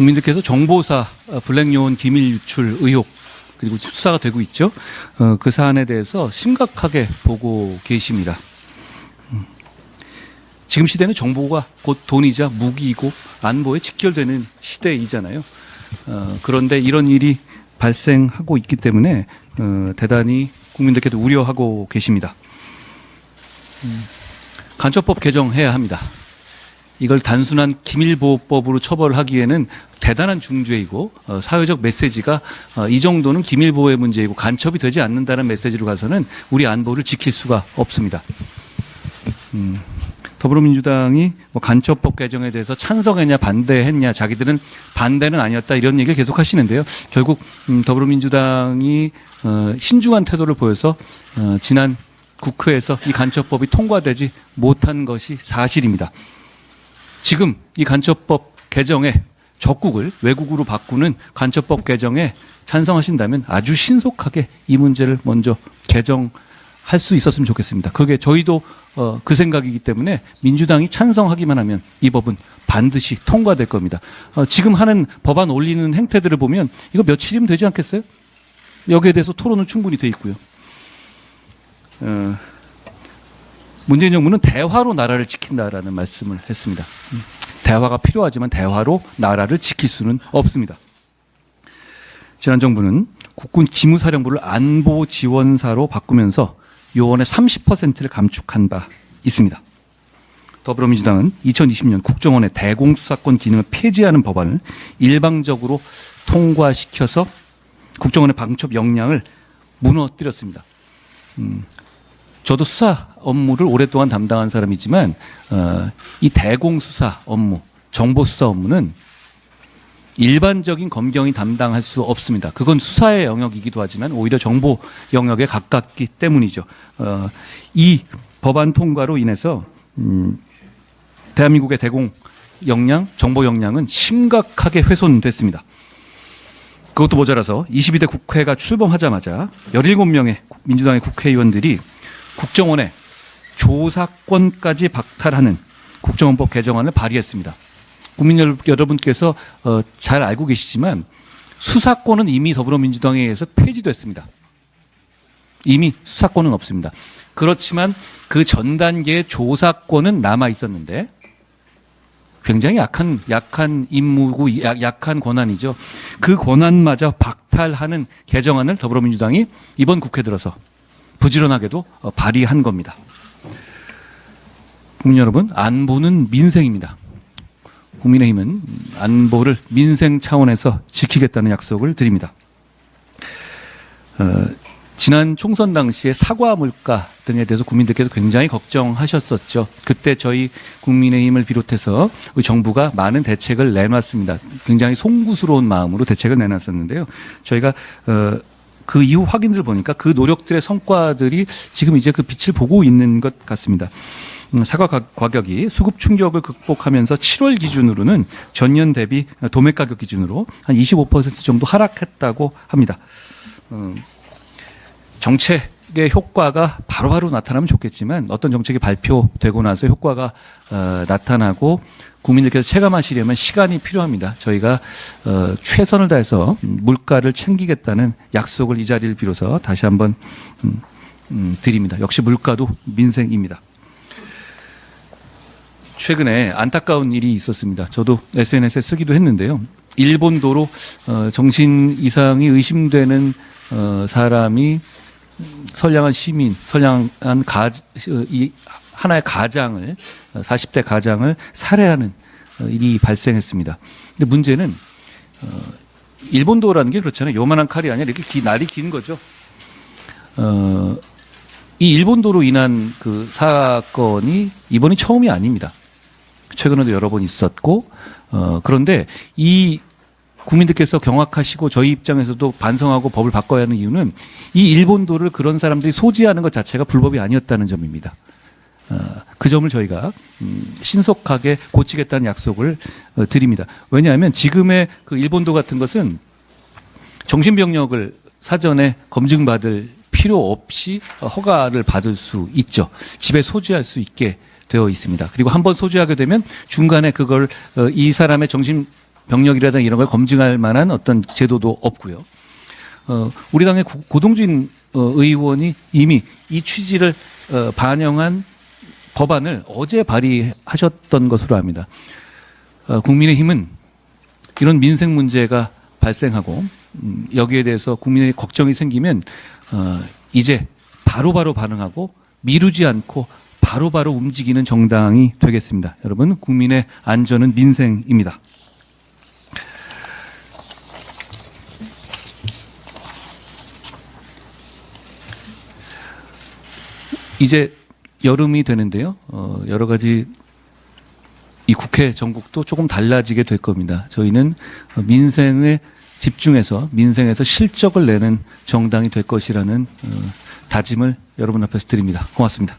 국민들께서 정보사 블랙요원 기밀 유출 의혹 그리고 수사가 되고 있죠. 그 사안에 대해서 심각하게 보고 계십니다. 지금 시대는 정보가 곧 돈이자 무기이고 안보에 직결되는 시대이잖아요. 그런데 이런 일이 발생하고 있기 때문에 대단히 국민들께도 우려하고 계십니다. 간첩법 개정해야 합니다. 이걸 단순한 기밀보호법으로 처벌하기에는 대단한 중죄이고 사회적 메시지가 이 정도는 기밀보호의 문제이고 간첩이 되지 않는다는 메시지로 가서는 우리 안보를 지킬 수가 없습니다. 더불어민주당이 뭐 간첩법 개정에 대해서 찬성했냐 반대했냐 자기들은 반대는 아니었다 이런 얘기를 계속 하시는데요. 결국 더불어민주당이 신중한 태도를 보여서 지난 국회에서 이 간첩법이 통과되지 못한 것이 사실입니다. 지금 이 간첩법 개정에 적국을 외국으로 바꾸는 간첩법 개정에 찬성하신다면 아주 신속하게 이 문제를 먼저 개정할 수 있었으면 좋겠습니다. 그게 저희도 그 생각이기 때문에 민주당이 찬성하기만 하면 이 법은 반드시 통과될 겁니다. 지금 하는 법안 올리는 행태들을 보면 이거 며칠이면 되지 않겠어요? 여기에 대해서 토론은 충분히 돼 있고요. 문재인 정부는 대화로 나라를 지킨다라는 말씀을 했습니다. 대화가 필요하지만 대화로 나라를 지킬 수는 없습니다. 지난 정부는 국군 기무사령부를 안보지원사로 바꾸면서 요원의 30%를 감축한 바 있습니다. 더불어민주당은 2020년 국정원의 대공수사권 기능을 폐지하는 법안을 일방적으로 통과시켜서 국정원의 방첩 역량을 무너뜨렸습니다. 저도 수사 업무를 오랫동안 담당한 사람이지만 이 대공수사 업무, 정보수사 업무는 일반적인 검경이 담당할 수 없습니다. 그건 수사의 영역이기도 하지만 오히려 정보 영역에 가깝기 때문이죠. 이 법안 통과로 인해서 대한민국의 대공 역량, 정보 역량은 심각하게 훼손됐습니다. 그것도 모자라서 22대 국회가 출범하자마자 17명의 민주당의 국회의원들이 국정원의 조사권까지 박탈하는 국정원법 개정안을 발의했습니다. 국민 여러분께서 잘 알고 계시지만 수사권은 이미 더불어민주당에 의해서 폐지됐습니다. 이미 수사권은 없습니다. 그렇지만 그 전 단계의 조사권은 남아 있었는데 굉장히 약한 임무고 약한 권한이죠. 그 권한마저 박탈하는 개정안을 더불어민주당이 이번 국회 들어서 부지런하게도 발의한 겁니다. 국민 여러분, 안보는 민생입니다. 국민의힘은 안보를 민생 차원에서 지키겠다는 약속을 드립니다. 지난 총선 당시에 사과 물가 등에 대해서 국민들께서 굉장히 걱정하셨었죠. 그때 저희 국민의힘을 비롯해서 우리 정부가 많은 대책을 내놨습니다. 굉장히 송구스러운 마음으로 대책을 내놨었는데요. 저희가 그 이후 확인을 보니까 그 노력들의 성과들이 지금 이제 그 빛을 보고 있는 것 같습니다. 사과 가격이 수급 충격을 극복하면서 7월 기준으로는 전년 대비 도매 가격 기준으로 한 25% 정도 하락했다고 합니다. 정책의 효과가 바로바로 나타나면 좋겠지만 어떤 정책이 발표되고 나서 효과가 나타나고 국민들께서 체감하시려면 시간이 필요합니다. 저희가 최선을 다해서 물가를 챙기겠다는 약속을 이 자리를 빌어서 다시 한번 드립니다. 역시 물가도 민생입니다. 최근에 안타까운 일이 있었습니다. 저도 SNS에 쓰기도 했는데요. 일본도로 정신 이상이 의심되는 사람이 선량한 시민, 하나의 가장을 40대 가장을 살해하는 일이 발생했습니다. 근데 문제는 일본도라는 게 그렇잖아요. 요만한 칼이 아니라 이렇게 날이 긴 거죠. 이 일본도로 인한 그 사건이 이번이 처음이 아닙니다. 최근에도 여러 번 있었고 그런데 이 국민들께서 경악하시고 저희 입장에서도 반성하고 법을 바꿔야 하는 이유는 이 일본도를 그런 사람들이 소지하는 것 자체가 불법이 아니었다는 점입니다. 그 점을 저희가 신속하게 고치겠다는 약속을 드립니다. 왜냐하면 지금의 그 일본도 같은 것은 정신병력을 사전에 검증받을 필요 없이 허가를 받을 수 있죠. 집에 소지할 수 있게 되어 있습니다. 그리고 한번 소지하게 되면 중간에 그걸 이 사람의 정신 병력이라든가 이런 걸 검증할 만한 어떤 제도도 없고요. 우리 당의 고동진 의원이 이미 이 취지를 반영한 법안을 어제 발의하셨던 것으로 압니다. 국민의힘은 이런 민생 문제가 발생하고 여기에 대해서 국민의 걱정이 생기면 이제 바로바로 반응하고 미루지 않고 바로바로 움직이는 정당이 되겠습니다. 여러분, 국민의 안전은 민생입니다. 이제 여름이 되는데요. 여러 가지 이 국회 정국도 조금 달라지게 될 겁니다. 저희는 민생에 집중해서 민생에서 실적을 내는 정당이 될 것이라는 다짐을 여러분 앞에서 드립니다. 고맙습니다.